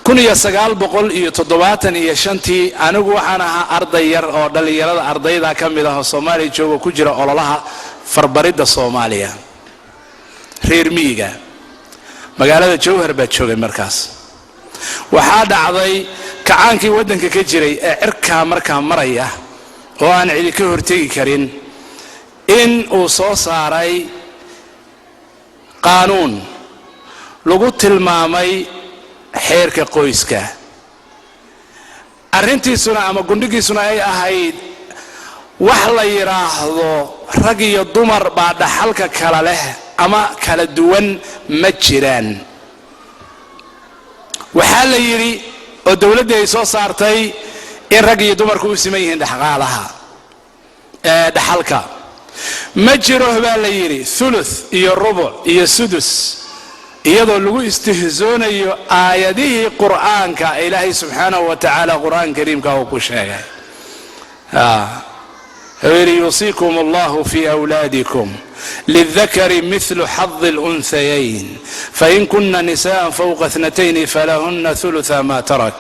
1975 anigu waxaan ahaa arday yar oo dhalinyarada ardayda ka mid ah oo Soomaaliya jooga ku jira ololaha farbarida Soomaaliya reer miyiga magaalada Jowhar baa joogay markaas waxaa dhacday kacaankii wadanka ka jiray ee cirka markaa maraya oo aan cidi ka hortagi karin in uu soo saaray qaanuun lagu tilmaamay xeerka qoyska arrintiisuna ama gundhigiisuna ay ahayd wax la yiraahdo rag iyo dumar baa dhaxalka kala leh ama kala duwan ma jiraan waxa la yiri oo dawladda ay soo saartay in rag iyo dumarku u siman yihiin dhaxalaha dhaxalka ma jiro baa la yiri thuluth iyo rubuc iyo sudus iyadoo lagu istihzoonayo aayadihii quraanka ilaahay subhanahu wa ta'ala quraan kariimka uu ku sheegay يوصيكم الله في أولادكم للذكر مثل حظ الأنثيين فإن كن نساء فوق 2 فلهن ثلث ما ترك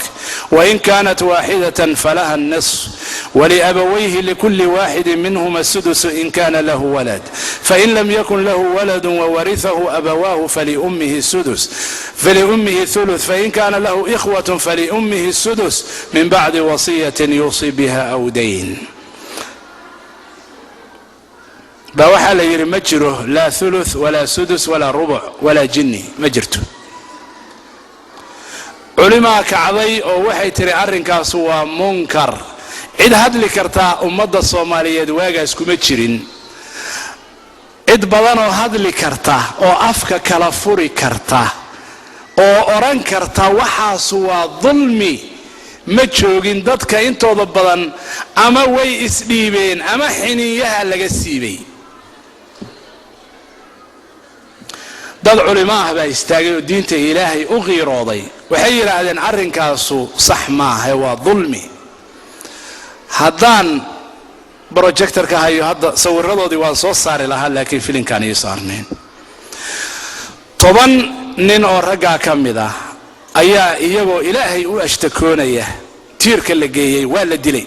وإن كانت واحدة فلها النصف ولأبويه لكل واحد منهما السدس إن كان له ولد فإن لم يكن له ولد وورثه أبواه فلأمه السدس فلأمه الثلث فإن كان له إخوة فلأمه السدس من بعد وصية يوصي بها أو دين بوحى ليري مجره لا ثلث ولا سدس ولا ربع ولا جني مجرته علماء كعضي او waxay tiri arrinkaas waa munkar cid hadli karta ummadda Soomaaliyeed waagaas kuma jirin cid badan oo hadli karta oo afka kala furi karta oo oran karta waxaas waa dulmi ma joogin dadka intooda badan ama way isdhiibeen ama xiniyaha laga siibay dad culimaa baa istaagay oo diinta Ilaahay u qiirooday waxay yiraahdeen arrinkaasu sax ma aha waa dulmi haddaan projectorka hayo hadda sawiradoodii waan soo saari lahaa laakiin filinkan ay saarneen 10 nin oo ragga ka mid ah ayaa iyagoo Ilaahay u ashtakoonaya tiirka la geeyay waa la dilay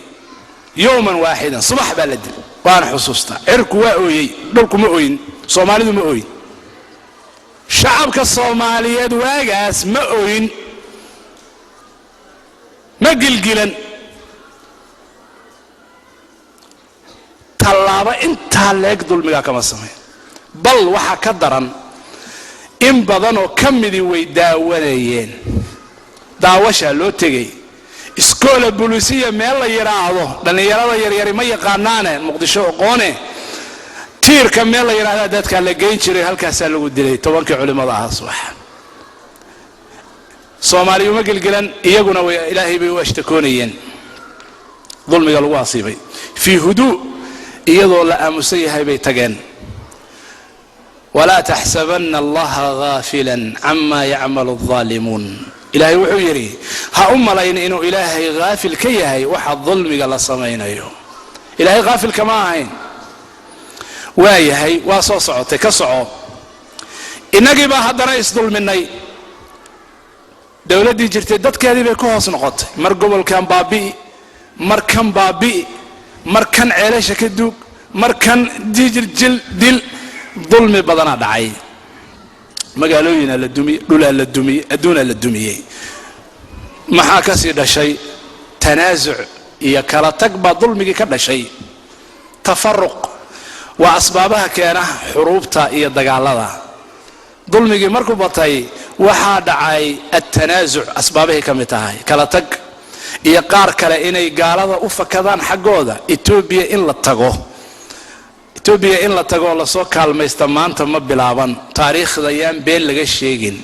yooman waaxidan subax baa la dilay waan xusuustaa cirku waa ooyay dhulku ma ooyin Soomaalidu ma ooyin شعبك الصوماليات واقاس ما اوين ما قلقلا طلابة انت هالليك ظلمك كما سمين بل وحا كدرا ان بضانو كمدي ويداوليين داوشا لو تغي اسكولة بوليسية ميلا يراعضو لان يراعضو يريري ما يقانانا مقدشو قوني tiirka meel la yiraahdo dadka la geyn jiray halkaas lagu dilay 10 culimada ah subax Soomaaliyu ma galgalan iyaguna way Ilaahay bay u ashtakoonayeen dulmiga lagu asiibay fi hudu iyadoo la aamusan yahay bay tageen wala tahsabanna allaha ghafilan amma ya'malu adh-dhalimun Ilaahay wuxuu yiri ha umalayn inuu Ilaahay ghafil ka yahay waxa dulmiga la sameeyo Ilaahay ghafil kama ahayn waayahay waa soo socotay ka soco inagii baa haddana isdulminay dawladii jirtay dadkeedii bay ku hoos noqotay mar gobolkan baabi mar kan baabi mar kan ceelasha ka duug mar kan jil dil dulmi badana dhacay magaalooyina la dumiyay dhul la dumiyay adduuna la dumiyay maxaa ka sii dhashay tanaazuc iyo kala tag baa dulmigi ka dhashay tafarruq وأسبابها كان حروبتا إيا دقالدا ظلمي مركو بطاي وحاد عاي التنازع أسبابه كمتاهاي كلا تق إيا قار كلا إني قالدا أفكذان حقودا إتوبيا إن لتقو إتوبيا إن لتقو الله سو كالميستمان تم بلابان تاريخ ديان بين لغا الشيقين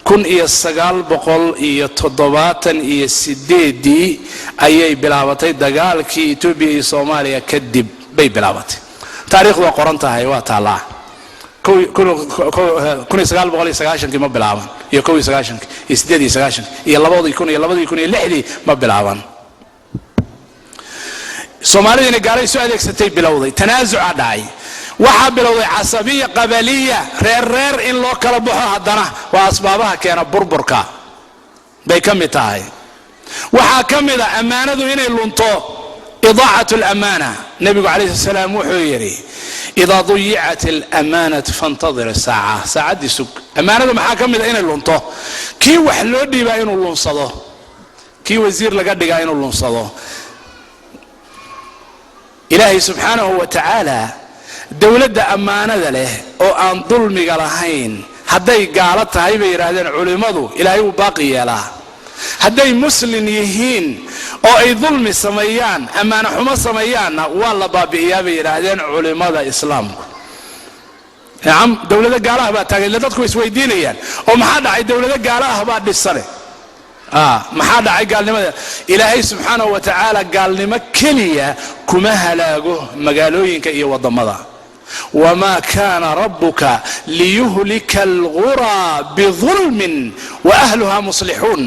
كن إيا السقال بقول إيا تضباطن إيا السديدي أيي بلابتي دقال كي إتوبيا صوماليا كدب بي بلابتي تاريخ وقرنتها هي واتالا كل سقال بقولي سقاشن كي ما بلعبان يكوي سقاشن يسددي سقاشن يلبودي يكون لحدي ما بلعبان سوماليين قالوا سؤالك ستي بلوضي تنازع داعي waxa bilowday casabiya qabaliya reer in loo kala baxo hadana waa asbaabaha keena burburka bay ka mid tahay. waxaa ka mid a ammaanadu inay lunto idaacatu alamaana. nebigu calayhi salaam wuxuu yidhi idaa dayicat alamanatu fantadir saaca, saacaddii sug. ammaanadu maxaa ka mid a inay lunto? kii wax loo dhiibaa inuu lunsado, kii wasiir laga dhigaa inuu lunsado. ilaahay subxaanahu wa tacaala dowladda ammaanada leh oo aan dulmiga lahayn, hadday gaalo tahay bay yidhaahdeen culimmadu, ilaahay wuu baaqi yeelaa. hadday muslim yihiin oo ay dulmi sameeyaan, ammaano xumo sameeyaanna waa la baabi'iyaa bay yidhaahdeen culimmada islaamku. nacam, dowlado gaalaha baa taagan. ila dadku isweydiinayaan, oo maxaa dhacay? dowlado gaalaah baa dhisane. maxaa dhacay gaalnimada? ilaahay subxaanahu wa tacaala gaalnimo keliya kuma halaago magaalooyinka iyo waddamada. wamaa kaana rabbuka liyuhlika alquraa bidulmin waahluha muslixuun.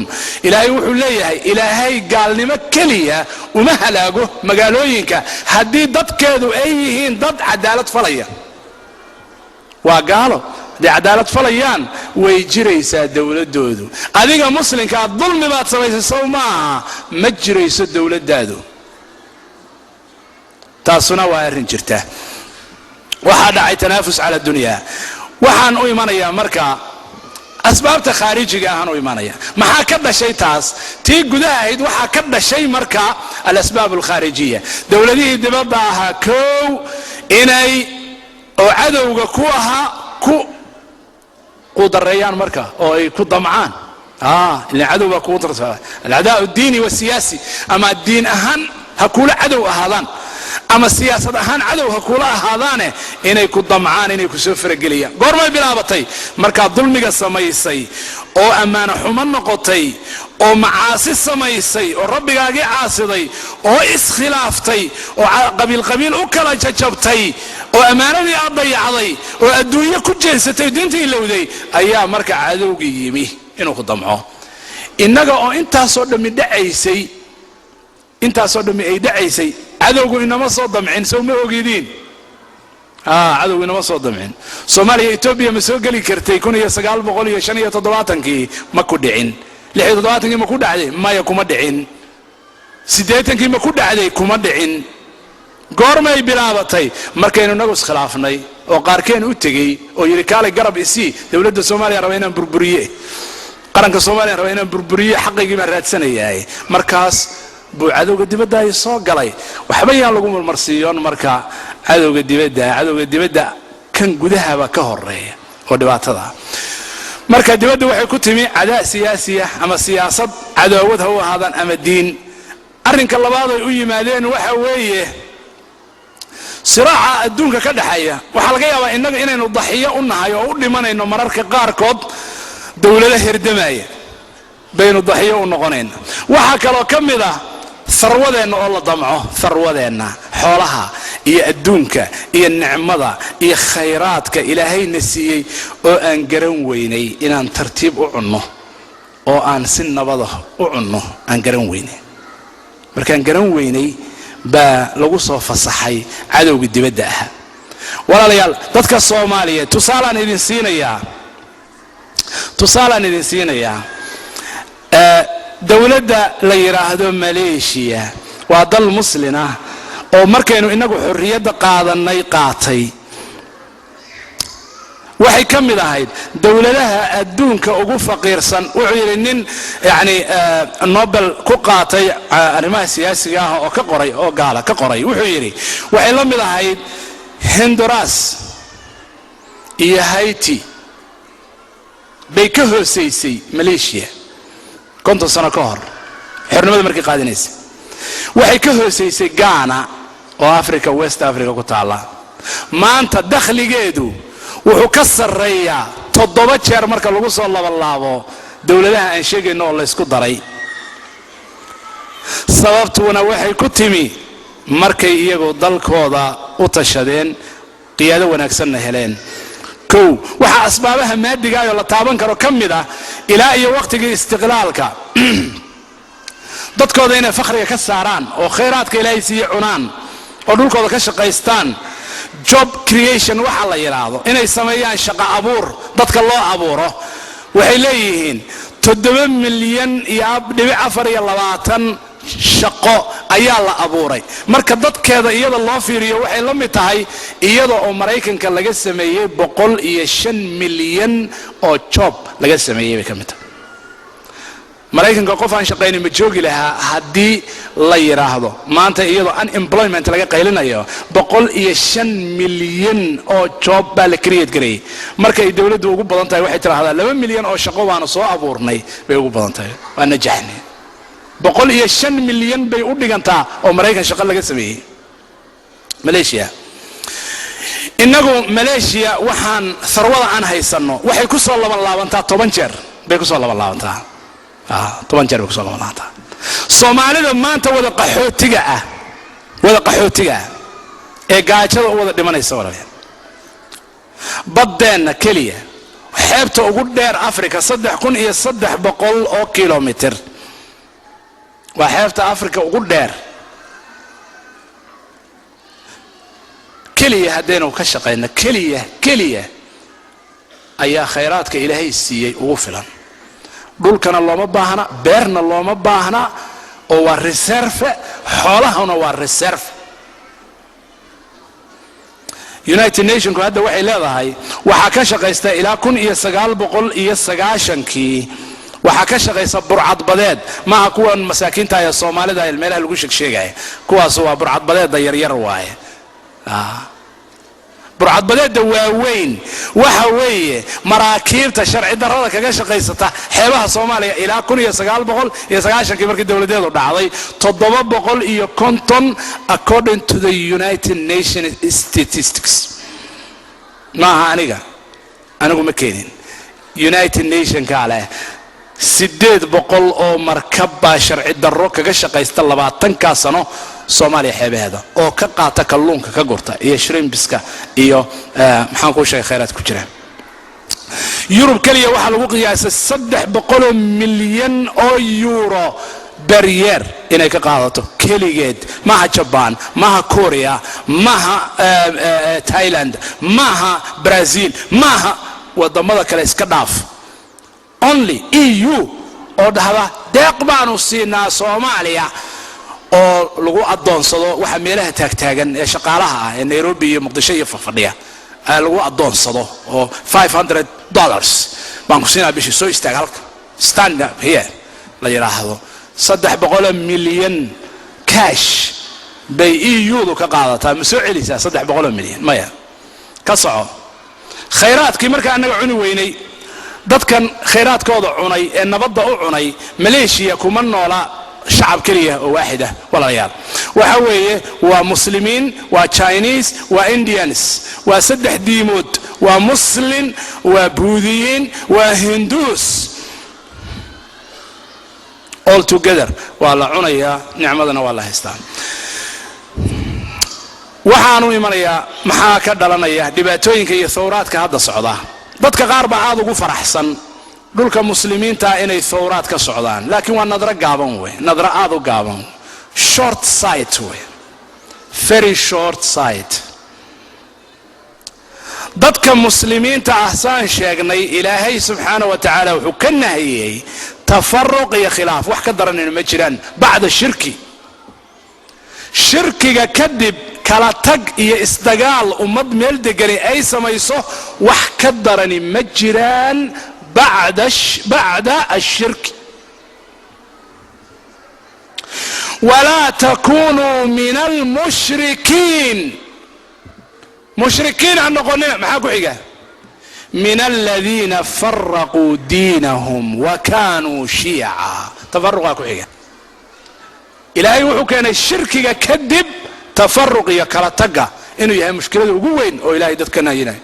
ilaahay wuxuu leeyahay, ilaahay gaalnimo keliya uma halaago magaalooyinka haddii dadkeedu ay yihiin dad cadaalad falaya. waa gaalo, hadday cadaalad falayaan way jiraysaa dowladoodu. adiga muslimkaa dulmi baad samaysay sow maaha, ma jirayso dowladdaadu. taasuna waa arrin jirta. waxaa dhacay tanaafus cala dunya. waxaan u imanayaa marka asbaabta khaarijiga ahaan u imanaya. maxaa ka dhashay taas? tii gudaha ahayd waxaa ka dhashay marka alasbaab alkhaarijiya. dowladihii dibadda ahaa kow inay oo cadowga ku ahaa ku dareeyaan marka, oo ay ku damcaan. ila cadowga ku darsaa alcadaa diini wasiyaasi, ama diin ahaan ha kula cadow ahaadaan, ama siyaasad ahaan cadow ha kula ahaadaane inay ku damcaan, inay ku soo farageliyaan. goormay bilaabatay? markaad dulmiga samaysay oo ammaano xumo noqotay oo macaasi samaysay oo rabbigaagii caasiday oo iskhilaaftay oo qabiil u kala jajabtay oo ammaanadii aad dayacday oo adduunyo ku jeensatay, diintii ilowday, ayaa marka cadowgii yimi inuu ku damco. innaga oo intaasoo dhammi ay dhacaysay, cadowgu inama soo damcin. sow ma ogidiin? cadowgu inama soo damcin. soomaaliya etoobiya ma soo geli kartay 1975kii? ma ku dhicin. 76kii ma ku dhacday? maya, kuma dhicin. 80kii ma ku dhacday? kuma dhicin. goormay bilaabatay? markaynu inagu iskhilaafnay oo qaarkeen u tegey oo yidhi kaalay garab isii, dowladda soomaaliya raba inaan burburiye, qaranka soomaaliya raba inaan burburiye, xaqaygii baan raadsanayahay. markaas buu cadowga dibadda ay soo galay. waxba yaan lagu marmarsiiyoon marka cadowga dibadda kan gudahaba ka horeeya oo dhibaatada. marka dibadda waxay ku timi cadaa siyaasiya ama siyaasad, cadaawad ha u ahaadaan ama diin. arrinka labaad ay u yimaadeen waxa weeye siraaca adduunka ka dhaxeeya. waxaa laga yaabaa innaga inaynu daxiyo u nahay oo u dhimanayno mararka qaarkood dowlado herdamaya baynu daxiyo u noqonayna. waxaa kaloo ka mid ah sarwadeenna oo la damco. sarwadeenna, xoolaha iyo adduunka iyo nicmada iyo khayraadka ilaahayna siiyey oo aan garan weynay inaan tartiib u cunno oo aan si nabada u cunno, aan garan weynay. markaan garan weynay baa lagu soo fasaxay cadowga dibadda ahaa. walaalayaal, dadka soomaaliyeed tusaalaan idin siinayaa. dowladda la yidhaahdo maleeshiya waa dal muslin ah oo markaynu inagu xorriyadda qaatay waxay ka mid ahayd dowladaha adduunka ugu faqiirsan. wuxuu yidhi nin nobel ku qaatay arrimaha siyaasiga ah oo gaala ka qoray, wuxuu yidhi waxay la mid ahayd honduras iyo haiti bay ka hoosaysay maleeshiya 50 sano ka hor, xornimada markay qaadanaysay. waxay ka hoosaysay Ghana oo Africa, West Africa ku taala. maanta dakhligeedu wuxuu ka sarreeyaa 7 jeer marka lagu soo laabo dowladaha aan sheegayno oo la isku daray. sababtuna waxay ku timi markay iyagu dalkooda u tashadeen, qiyaado wanaagsanna heleen. kow, waxaa asbaabaha maadiga oo la taaban karo ka mid ah ilaa iyo waqtigii istiqlaalka dadkooda inay fakhriga ka saaraan oo khayraadka ilaahay siiye cunaan oo dhulkooda ka shaqaystaan. job creation waxa la yiraahdo inay sameeyaan shaqo abuur dadka loo abuuro. waxay leeyihiin 7 milyan iyo 4 shaqo ayaa la abuuray. marka dadkeeda iyada loo fiiriyo waxay la mid tahay iyada oo Mareykanka laga sameeyay 105 milyan oo job laga sameeyay bay ka mid tahay. Mareykanka qof aan shaqeynay ma joogi lahaa haddii la yiraahdo maanta iyadoo unemployment laga qaylinayo 105 milyan oo job baa la create gareeyay. marka ay dawladdu ugu badan tahay waxay tiraahdaa 2 milyan oo shaqo waana soo abuurnay bay ugu badan tahay. waa najaxnay 105 milyan bay u dhigantaa oo Mareykan shaqo laga sameeyay. Malaysia inagu Malaysia waxaan sarwada aan haysano waxay ku soo laabantaa 10 jeer bay ku soo laabantaa 10 jeer bay ku soo laabantaa. Soomaalida maanta wada qaxootiga ah ee gaajada u wada dhimanaysa walaalayaal. badeena kaliya xeebta ugu dheer Afrika 3300 oo kiiloomitir waa xeebta Afrika ugu dheer. kaliya haddaynu ka shaqeyno kaliya ayaa khayraadka Ilaahay siiyay ugu filan. dhulkana looma baahna, beerna looma baahna, oo waa reserve, xoolahana waa reserve. United Nations hadda waxay leedahay waxa ka shaqeysta ilaa 1990kii waxa ka shaqeysa burcad badeed maaha kuwan masaakiinta ee Soomaalida ee meelaha lagu sheegay kuwaas waa burcad badeed yar waaye. burcad badeed waaweyn waxa weeye maraakiibta sharci darrada kaga shaqeysata xeebaha Soomaaliya ilaa 1990kii markii dawladeedu dhacday 750 according to the United Nations statistics. maaha anigu ma keenin United Nations kale 800 oo markab baa sharci darro kaga shaqeysta 20 sano Soomaaliya xeebaheeda oo ka qaata kalluunka ka gurta iyo shrimpiska iyo maxaan ku sheegay khayraad ku jira. Yurub kaliya waxa lagu qiyaasay 300 milyan oo euro barrier inay ka qaadato kaligeed. maaha Japan, maaha Korea, maaha Thailand, maaha Brazil, maaha wadamada kale iska dhaaf. only EU oo dhahda deeq baanu siinaa Soomaaliya oo lagu adoonsado waxa meelaha taagtaagan ee shaqaalaha ah ee Nairobi iyo Muqdisho iyo fadhiya lagu adoonsado oo $500 baan ku siinaa bishii soo istaag halka stand up here la yiraahdo 300 milyan cash bay EU ka qaadataa ma soo celisaa 300 milyan maya ka soco. khayraadkii marka anaga cuni weynay dadkan khayraadkooda cunay ee nabadda u cunay Malaysia kuma noola shacab kaliya oo waaxida walaalayaal. waxa weeye waa muslimiin, waa Chinese, waa Indians, waa 3 diimood, waa Muslim, waa Buudhiyiin, waa Hindus, all together waa la cunayaa nicmadana waa la haystaa. waxaanu imanayaa maxaa ka dhalanaya dhibaatooyinka iyo thawraadka hadda socda. dadka qaar baa aad ugu faraxsan dhulka muslimiinta inay thawraad ka socdaan, laakiin waa nadra gaaban wey, nadra aad u gaaban, short sight wey, very short sight. dadka muslimiinta ah saan sheegnay Ilaahay subxaanahu wa ta'ala wuxuu ka nahiyay tafarruq iyo khilaaf. wax ka daran ma jiraan bacda shirkiga kadib kala tag iyo isdagaal ummad meel degan ay samayso wax ka darani ma jiraan بعد الشرك. ولا تكونوا من المشركين. مشركين عن قلنا معاكم حاجه من الذين فرقوا دينهم وكانوا شيعا. تفرقوا حاجه إلهي وحو كان الشرك كذب تفرق يا كلا تقى انه يهي مشكله ugu weyn oo Ilaahay dadkana yinay.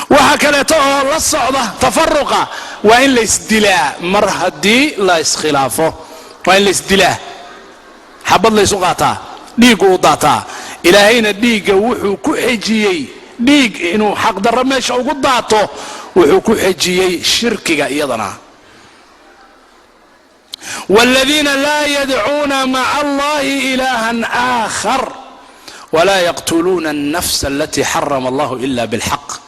وهكذا لا الصعدة تفرقة وإن ليسدلا مرهدي لا يسخلافه وإن ليسدلا حبض ليس قاطع ديقو ضاطع إلهينا ديق وحو كحجيي ديق إنه حق درمش أو قضاطه وحو كحجيي شركك أيضنا. والذين لا يدعون مع الله إلها آخر ولا يقتلون النفس التي حرم الله إلا بالحق